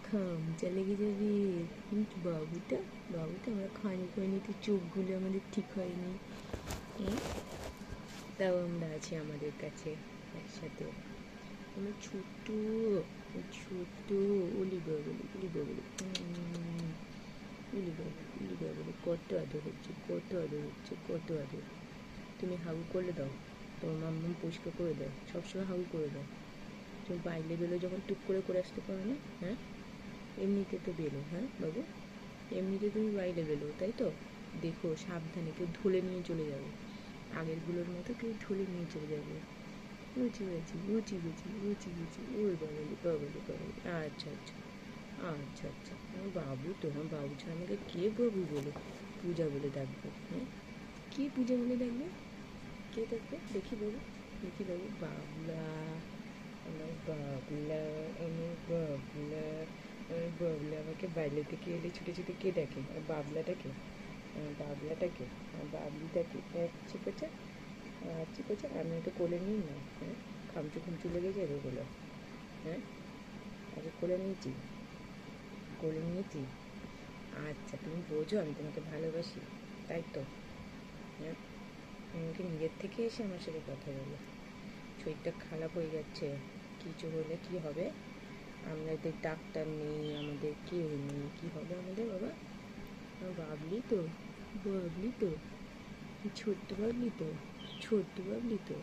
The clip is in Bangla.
খামচা লেগে যাবে। কিন্তু বাবুটা বাবুটা আমরা খানি খাইনি তো চোখগুলো আমাদের ঠিক হয়নি। তাও আমরা আছি আমাদের কাছে একসাথে। আমার ছোট্ট ছোট্ট উলি বাবুলি উলি বাবুলি উলি বাবু উলি বাবুলি কত আদর হচ্ছে, কত আদর হচ্ছে, কত আদর। তুমি হাগু করে দাও, তোমার মাম্মাম পরিষ্কার করে দেয়, সবসময় হাগু করে দাও। তুমি বাইরে বেরো যখন টুক করে আসতে পারো না, হ্যাঁ এমনিতে তো বেরো, হ্যাঁ বাবু এমনিতে তুমি বাইরে বেরো, তাই তো? দেখো সাবধানে কেউ ধুলে নিয়ে চলে যাবে, আগেরগুলোর মতো কেউ ধুলে নিয়ে চলে যাবে। উঁচি উঁচি উঁচি উঁচি উঁচি উঁচি ওই বাবালি বাবালি বাবালি। আচ্ছা আচ্ছা আচ্ছা আচ্ছা আমার বাবু তো, আমার বাবু ছাড়া আমাকে কে বাবু বলে পূজা বলে ডাকবে? হ্যাঁ কী পূজা বলে ডাকবে? কে ডাকবে দেখি বাবু, দেখি বাবু। বাবলা আমার বাবলা আমার বাবলা আমার বাবলা। আমাকে বাইরে থেকে এলে ছুটে ছুটে কে ডাকে? আর বাবলাটাকে, আমার বাবলাটাকে, আমার বাবলিটাকে চিপেছে চিপেছে। আমি তো কোলে নিই না, হ্যাঁ খামচু খুমচু লেগে যাবে বলে, হ্যাঁ আগে কোলে নিয়েছি, কোলে নিয়েছি। আচ্ছা তুমি বোঝো আমি তোমাকে ভালোবাসি, তাই তো? হ্যাঁ আমাকে নিজের থেকে এসে আমার সাথে কথা বলো। শরীরটা খারাপ হয়ে যাচ্ছে, কিছু হলে কি হবে? আমাদের ডাক্তার নেই, আমাদের কেউ নেই, কী হবে আমাদের বাবা? বাবলি তো, বাবলি তো, ছোট্ট বাবলি তো, ছোট্ট বাবলি তো।